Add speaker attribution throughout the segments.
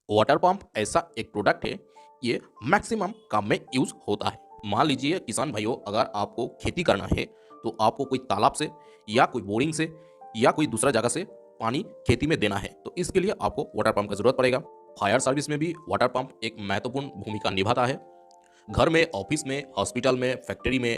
Speaker 1: Water pump ऐसा एक product है, ये मैक्सिमम काम में यूज़ होता है। मान लीजिए किसान भाइयों, अगर आपको खेती करना है तो आपको कोई तालाब से या कोई बोरिंग से या कोई दूसरा जगह से पानी खेती में देना है, तो इसके लिए आपको वाटर पंप की ज़रूरत पड़ेगा। फायर सर्विस में भी वाटर पंप एक महत्वपूर्ण भूमिका निभाता है। घर में, ऑफिस में, हॉस्पिटल में, फैक्ट्री में,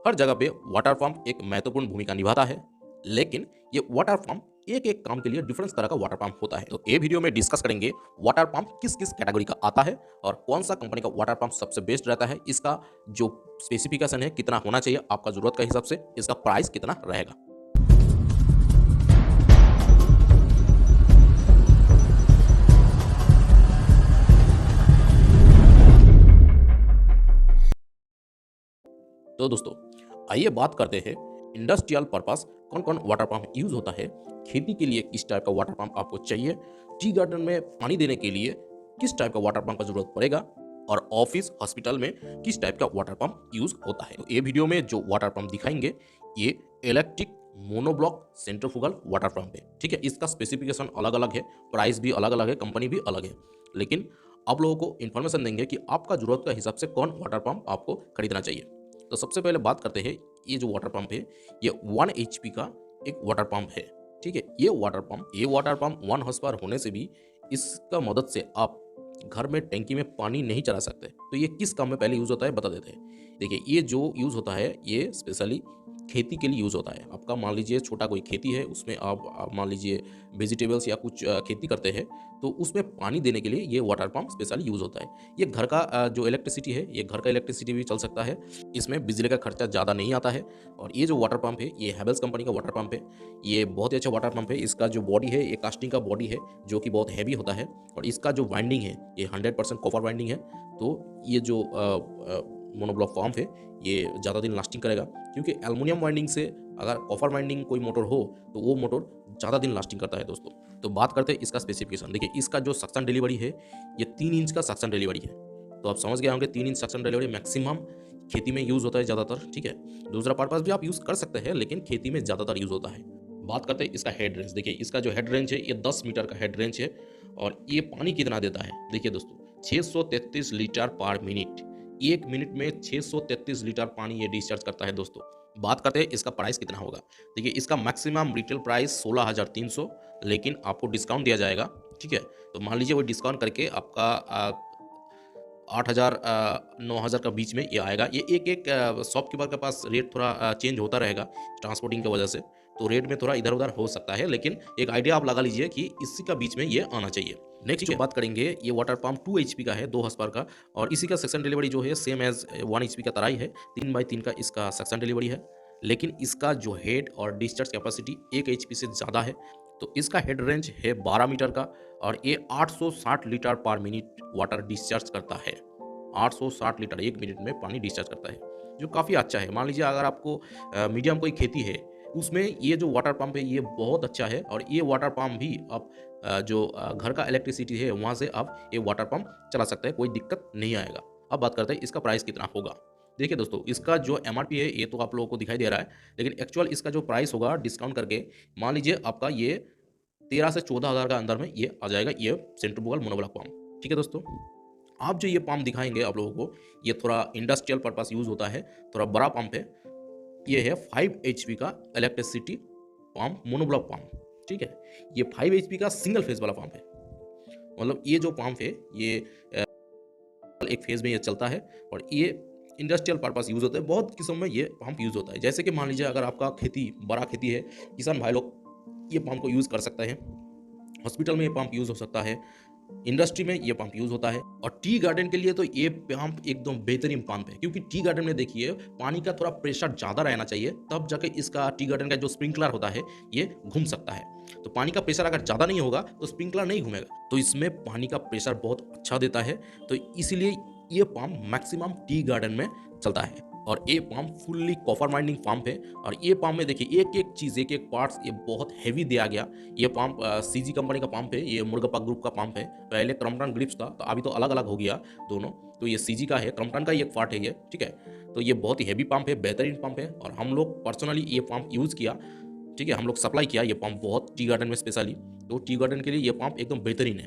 Speaker 1: हर जगह पे वाटर पंप एक महत्वपूर्ण भूमिका निभाता है। लेकिन ये वाटर पंप एक एक काम के लिए डिफरेंस तरह का वाटर पंप होता है। तो ये वीडियो में डिस्कस करेंगे वाटर पंप किस किस कैटेगरी का आता है और कौन सा कंपनी का वाटर पंप सबसे बेस्ट रहता है, इसका जो स्पेसिफिकेशन है कितना होना चाहिए आपका जरूरत के हिसाब से, इसका प्राइस कितना रहेगा। तो दोस्तों, आइए बात करते हैं इंडस्ट्रियल पर्पस कौन कौन वाटर पंप यूज होता है। खेती के लिए किस टाइप का वाटर पंप आपको चाहिए, टी गार्डन में पानी देने के लिए किस टाइप का वाटर पंप का जरूरत पड़ेगा, और ऑफिस हॉस्पिटल में किस टाइप का वाटर पंप यूज होता है। तो ये वीडियो में जो वाटर पंप दिखाएंगे ये electric monoblock centrifugal water pump है। ठीक है, इसका स्पेसिफिकेशन अलग अलग है, प्राइस भी अलग अलग है, कंपनी भी अलग है, लेकिन आप लोगों को इन्फॉर्मेशन देंगे कि आपका जरूरत के हिसाब से कौन वाटर पंप आपको खरीदना चाहिए। तो सबसे पहले बात करते हैं, ये जो वाटर पंप है ये 1 HP का एक वाटर पंप है। ठीक है, ये वाटर पंप 1 हॉर्स पावर होने से भी इसका मदद से आप घर में टैंकी में पानी नहीं चला सकते। तो ये किस काम में पहले यूज़ होता है बता देते हैं। देखिए, ये जो यूज़ होता है ये स्पेशली खेती के लिए यूज़ होता है। आपका मान लीजिए छोटा कोई खेती है, उसमें आप मान लीजिए वेजिटेबल्स या कुछ खेती करते हैं, तो उसमें पानी देने के लिए ये वाटर पंप स्पेशली यूज़ होता है। ये घर का जो इलेक्ट्रिसिटी है, ये घर का इलेक्ट्रिसिटी भी चल सकता है, इसमें बिजली का खर्चा ज़्यादा नहीं आता है। और ये जो वाटर पंप है ये हैवेल्स कंपनी का वाटर पंप है। ये बहुत ही अच्छा वाटर पंप है। इसका जो बॉडी है ये कास्टिंग का बॉडी है जो कि बहुत हैवी होता है, और इसका जो वाइंडिंग है ये 100% कॉपर वाइंडिंग है। तो ये जो मोनोब्लॉक पंप है ये ज़्यादा दिन लास्टिंग करेगा, क्योंकि एल्युमिनियम वाइंडिंग से अगर कॉपर वाइंडिंग कोई मोटर हो तो वो मोटर ज़्यादा दिन लास्टिंग करता है दोस्तों। तो बात करते हैं इसका स्पेसिफिकेशन। देखिए, इसका जो सक्शन डिलीवरी है ये 3 इंच का सक्शन डिलीवरी है। तो आप समझ गए होंगे 3 इंच सक्शन डिलीवरी मैक्सिमम खेती में यूज़ होता है ज़्यादातर। ठीक है, दूसरा पर्पस भी आप यूज़ कर सकते हैं, लेकिन खेती में ज़्यादातर यूज़ होता है। बात करते हैं इसका हेड रेंज। देखिए, इसका जो हेड रेंज है ये 10 मीटर का हेड रेंज है। और ये पानी कितना देता है, देखिए दोस्तों, 633 लीटर पर मिनट। 1 मिनट में 633 लीटर पानी ये डिस्चार्ज करता है दोस्तों। बात करते हैं इसका प्राइस कितना होगा। देखिए, इसका मैक्सिमम रिटेल प्राइस 16,300, लेकिन आपको डिस्काउंट दिया जाएगा। ठीक है, तो मान लीजिए वो डिस्काउंट करके आपका 8,000 9,000 का बीच में ये आएगा। ये एक शॉपकीपर के पास रेट थोड़ा चेंज होता रहेगा ट्रांसपोर्टिंग की वजह से, तो रेट में थोड़ा इधर उधर हो सकता है, लेकिन एक आइडिया आप लगा लीजिए कि इसी का बीच में ये आना चाहिए। नेक्स्ट जो बात करेंगे, ये वाटर पंप 2 HP का है, 2 हॉर्स पावर का, और इसी का सेक्शन डिलीवरी जो है सेम एज 1 HP का तरह ही है। 3x3 का इसका सेक्शन डिलीवरी है, लेकिन इसका जो हेड और डिस्चार्ज कैपेसिटी 1 HP से ज़्यादा है। तो इसका हेड रेंज है 12 मीटर का, और ये 860 लीटर पर मिनट वाटर डिस्चार्ज करता है। 860 लीटर 1 मिनट में पानी डिस्चार्ज करता है, जो काफ़ी अच्छा है। मान लीजिए अगर आपको मीडियम कोई खेती है, उसमें ये जो वाटर पंप है ये बहुत अच्छा है। और ये वाटर पंप भी आप जो घर का इलेक्ट्रिसिटी है वहाँ से आप ये वाटर पंप चला सकते हैं, कोई दिक्कत नहीं आएगा। अब बात करते हैं इसका प्राइस कितना होगा। देखिए दोस्तों, इसका जो MRP है ये तो आप लोगों को दिखाई दे रहा है, लेकिन एक्चुअल इसका जो प्राइस होगा डिस्काउंट करके, मान लीजिए आपका ये 13 से 14,000 का अंदर में ये आ जाएगा, ये सेंट्रीफ्यूगल मोनोब्लॉक पंप। ठीक है दोस्तों, आप जो ये पंप दिखाएंगे आप लोगों को, ये थोड़ा इंडस्ट्रियल पर्पस यूज़ होता है, थोड़ा बड़ा पंप है। ये है 5 HP का इलेक्ट्रिसिटी पंप, मोनोब्लॉक पंप। ठीक है, ये 5 HP का सिंगल फेज वाला पंप है। मतलब ये जो पंप है ये एक फेज में ये चलता है, और ये इंडस्ट्रियल पर्पस यूज़ होता है। बहुत किस्म में ये पंप यूज़ होता है। जैसे कि मान लीजिए अगर आपका खेती बड़ा खेती है, किसान भाई लोग ये पंप को यूज़ कर सकते हैं। हॉस्पिटल में ये पंप यूज़ हो सकता है, इंडस्ट्री में ये पंप यूज़ होता है, और टी गार्डन के लिए तो ये पंप एकदम बेहतरीन पंप है। क्योंकि टी गार्डन में देखिए पानी का थोड़ा प्रेशर ज़्यादा रहना चाहिए, तब जाके इसका टी गार्डन का जो स्प्रिंकलर होता है ये घूम सकता है। तो पानी का प्रेशर अगर ज़्यादा नहीं होगा तो स्प्रिंकलर नहीं घूमेगा। तो इसमें पानी का प्रेशर बहुत अच्छा देता है, तो इसीलिए ये पंप मैक्सिमम टी गार्डन में चलता है। और ये pump fully copper minding pump है। और ये पंप में देखिए एक एक चीज़, एक एक पार्ट्स ये बहुत हैवी दिया गया। ये पंप CG कंपनी का पंप है, ये मुर्गप्पा ग्रुप का पंप है। पहले क्रम्पटन ग्रिप्स था, तो अभी तो अलग अलग हो गया दोनों। तो ये CG का है, क्रम्पटन का ही एक पार्ट है ये। ठीक है, तो ये बहुत ही हैवी पंप है, बेहतरीन पंप है, और हम लोग पर्सनली ये पंप यूज़ किया। ठीक है, हम लोग सप्लाई किया ये पंप बहुत टी गार्डन में स्पेशली। तो टी गार्डन के लिए ये पंप एकदम बेहतरीन है।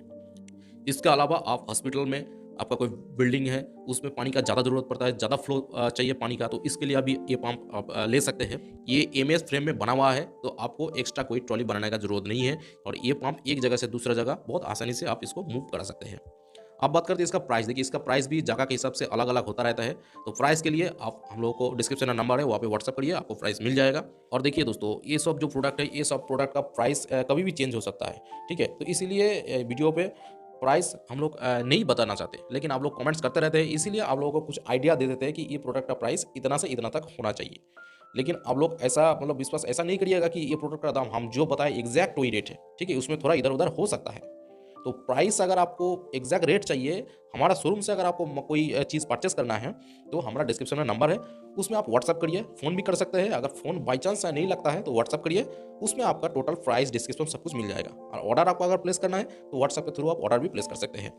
Speaker 1: इसके अलावा आप हॉस्पिटल में, आपका कोई बिल्डिंग है, उसमें पानी का ज़्यादा ज़रूरत पड़ता है, ज़्यादा फ्लो चाहिए पानी का, तो इसके लिए अभी ये पंप आप ले सकते हैं। ये एमएस फ्रेम में बना हुआ है, तो आपको एक्स्ट्रा कोई ट्रॉली बनाने का ज़रूरत नहीं है और ये पंप एक जगह से दूसरा जगह बहुत आसानी से आप इसको मूव करा सकते हैं। अब बात करते हैं इसका प्राइस। देखिए, इसका प्राइस भी जगह के हिसाब से अलग-अलग होता रहता है। तो प्राइस के लिए आप हम लोगों को डिस्क्रिप्शन में नंबर है, वहाँ पे व्हाट्सएप करिए, आपको प्राइस मिल जाएगा। और देखिए दोस्तों, ये सब जो प्रोडक्ट है, ये सब प्रोडक्ट का प्राइस कभी भी चेंज हो सकता है, ठीक है? तो इसीलिए वीडियो पे प्राइस हम लोग नहीं बताना चाहते, लेकिन आप लोग कमेंट्स करते रहते हैं, इसीलिए आप लोगों को कुछ आइडिया दे देते हैं कि ये प्रोडक्ट का प्राइस इतना से इतना तक होना चाहिए। लेकिन आप लोग ऐसा मतलब विश्वास ऐसा नहीं करिएगा कि ये प्रोडक्ट का दाम हम जो बताएँ एग्ज़ैक्ट वही रेट है, ठीक है? उसमें थोड़ा इधर-उधर हो सकता है। तो प्राइस अगर आपको एग्जैक्ट रेट चाहिए, हमारा शोरूम से अगर आपको कोई चीज़ परचेस करना है, तो हमारा डिस्क्रिप्शन में नंबर है, उसमें आप व्हाट्सअप करिए, फ़ोन भी कर सकते हैं। अगर फ़ोन बाई चांस नहीं लगता है तो व्हाट्सअप करिए, उसमें आपका टोटल प्राइस डिस्क्रिप्शन सब कुछ मिल जाएगा। और ऑर्डर आपको अगर प्लेस करना है तो व्हाट्सअप के थ्रू आप ऑर्डर भी प्लेस कर सकते हैं।